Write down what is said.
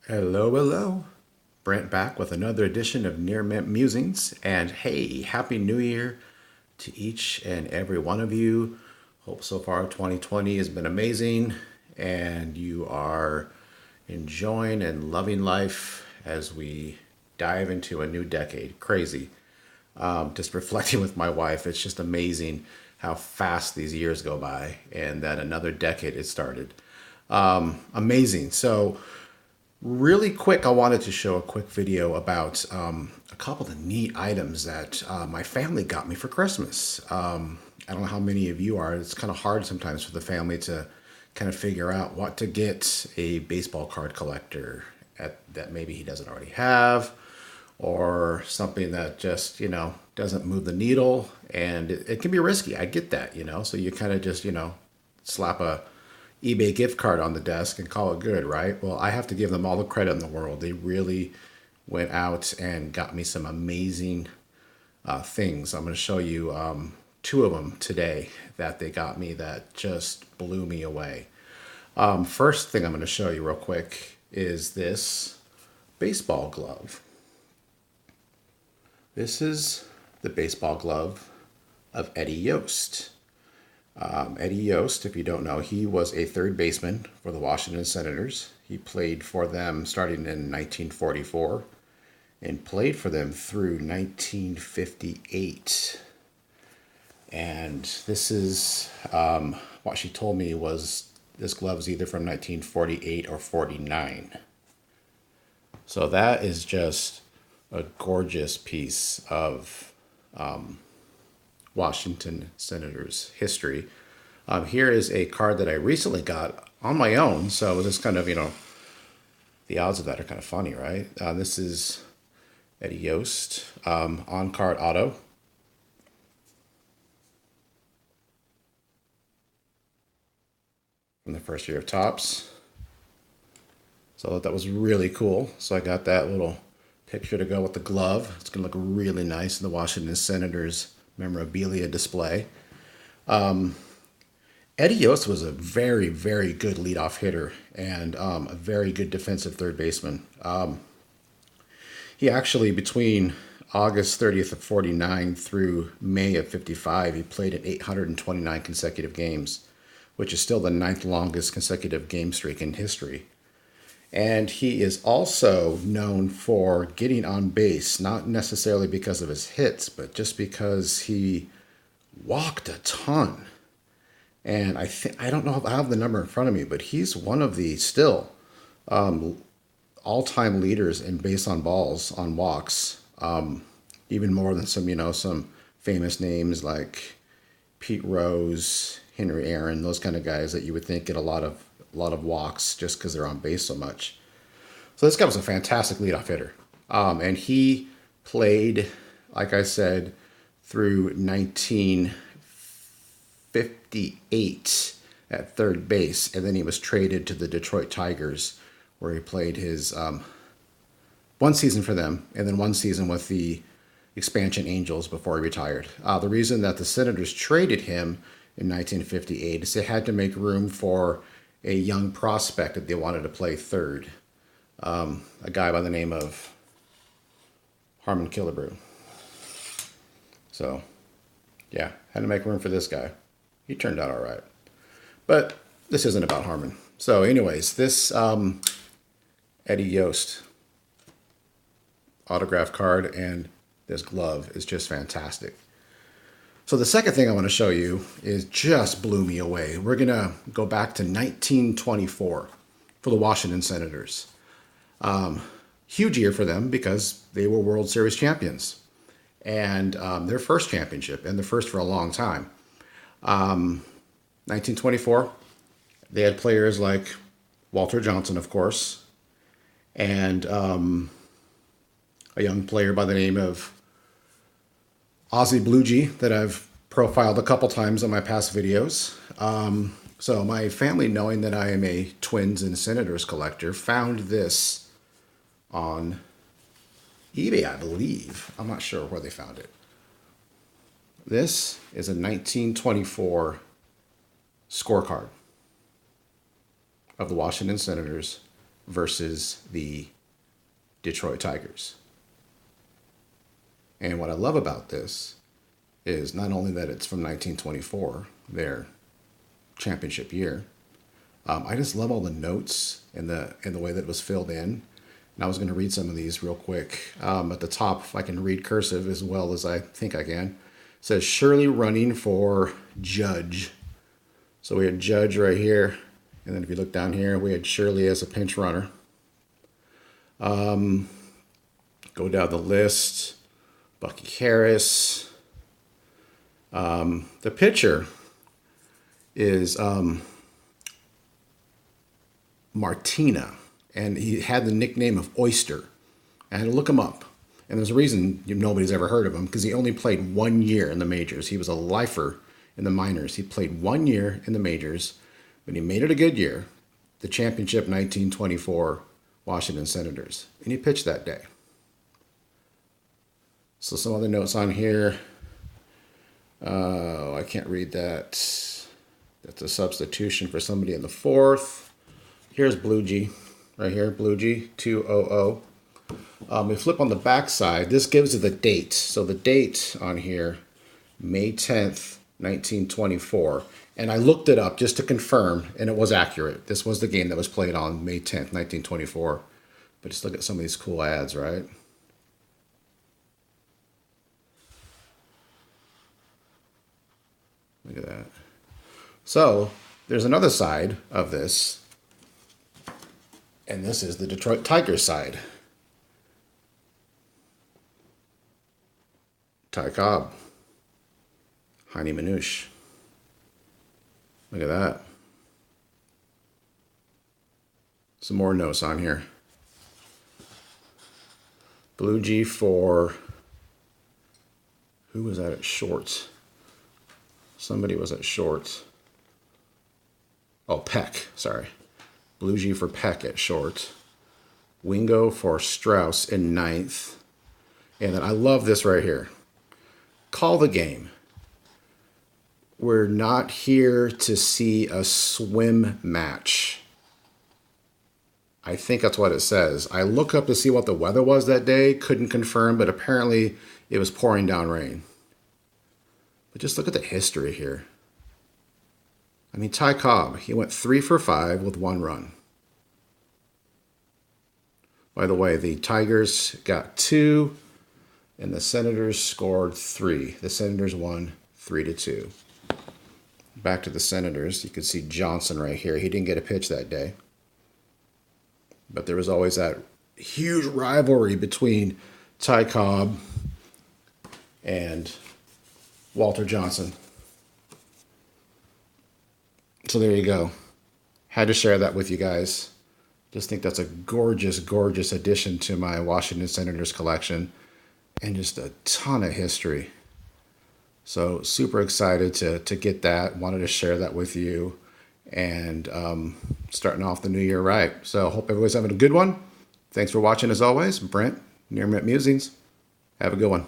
Hello, hello. Brent back with another edition of Near Mint Musings. And hey, Happy New Year to each and every one of you. Hope so far 2020 has been amazing and you are enjoying and loving life as we dive into a new decade. Crazy. Just reflecting with my wife, it's just amazing how fast these years go by and that another decade has started. Amazing. So, really quick, I wanted to show a quick video about a couple of neat items that my family got me for Christmas. I don't know how many of you are. It's kind of hard sometimes for the family to kind of figure out what to get a baseball card collector that maybe he doesn't already have, or something that just, doesn't move the needle. And it can be risky. I get that, so you kind of just, slap a eBay gift card on the desk and call it good, right? Well, I have to give them all the credit in the world. They really went out and got me some amazing things. I'm going to show you two of them today that they got me that just blew me away. First thing I'm going to show you real quick is this baseball glove. This is the baseball glove of Eddie Yost. Eddie Yost, if you don't know, he was a third baseman for the Washington Senators. He played for them starting in 1944 and played for them through 1958. And this is what she told me was this glove is either from 1948 or 49. So that is just a gorgeous piece of Washington Senators history. Here is a card that I recently got on my own. So this kind of, the odds of that are kind of funny, right? This is Eddie Yost on card auto. From the first year of Topps. So I thought that was really cool. So I got that little picture to go with the glove. It's going to look really nice in the Washington Senators memorabilia display. Eddie Yost was a very, very good leadoff hitter and a very good defensive third baseman. He actually, between August 30th of 49 through May of 55, he played in 829 consecutive games, which is still the ninth longest consecutive game streak in history. And he is also known for getting on base, not necessarily because of his hits, but just because he walked a ton. And I don't know if I have the number in front of me, but he's one of the still all-time leaders in base on balls on walks, even more than some famous names like Pete Rose, Henry Aaron, those kind of guys that you would think get a lot of walks just because they're on base so much. So this guy was a fantastic leadoff hitter, and he played, like I said, through 1958 at third base, and then he was traded to the Detroit Tigers, where he played his one season for them, and then one season with the expansion Angels before he retired. The reason that the Senators traded him in 1958 is they had to make room for a young prospect that they wanted to play third, a guy by the name of Harmon Killebrew. So, yeah, had to make room for this guy. He turned out all right. But this isn't about Harmon. So anyways, this Eddie Yost autograph card and this glove is just fantastic. So the second thing I want to show you is just blew me away. We're going to go back to 1924 for the Washington Senators. Huge year for them because they were World Series champions. And their first championship, and the first for a long time. 1924, they had players like Walter Johnson, of course, and a young player by the name of Ozzie Bluegee that I've profiled a couple times on my past videos. So my family, knowing that I am a Twins and Senators collector, found this on eBay, I believe. I'm not sure where they found it. This is a 1924 scorecard of the Washington Senators versus the Detroit Tigers. And what I love about this is not only that it's from 1924, their championship year. I just love all the notes and the way that it was filled in. And I was going to read some of these real quick. At the top, if I can read cursive as well as I think I can, it says Shirley running for Judge. So we had Judge right here, and then if you look down here, we had Shirley as a pinch runner. Go down the list. Bucky Harris. The pitcher is Martina, and he had the nickname of Oyster. I had to look him up, and there's a reason nobody's ever heard of him, because he only played 1 year in the majors. He was a lifer in the minors. He played 1 year in the majors, but he made it a good year, the championship 1924 Washington Senators, and he pitched that day. So some other notes on here. I can't read that. That's a substitution for somebody in the fourth. Here's Blue G, right here, Blue G, 200. We flip on the back side. This gives you the date. So the date on here, May 10th, 1924. And I looked it up just to confirm, and it was accurate. This was the game that was played on May 10th, 1924. But just look at some of these cool ads, right? Look at that. So there's another side of this, and this is the Detroit Tigers side. Ty Cobb, Heine Manouche. Look at that. Some more notes on here. Blue G for, who was that at short? Somebody was at short. Oh, Peck, sorry. Blue G for Peck at short. Wingo for Strauss in ninth. And then I love this right here. Call the game. We're not here to see a swim match. I think that's what it says. I looked up to see what the weather was that day. Couldn't confirm, but apparently it was pouring down rain. But just look at the history here. I mean, Ty Cobb, he went 3 for 5 with 1 run. By the way, the Tigers got 2, and the Senators scored 3. The Senators won 3-2. Back to the Senators, you can see Johnson right here. He didn't get a pitch that day. But there was always that huge rivalry between Ty Cobb and Walter Johnson. So there you go. Had to share that with you guys. Just think that's a gorgeous, gorgeous addition to my Washington Senators collection. And just a ton of history. So super excited to get that. Wanted to share that with you. And starting off the new year right. So hope everybody's having a good one. Thanks for watching as always. Brent, Near Mint Musings. Have a good one.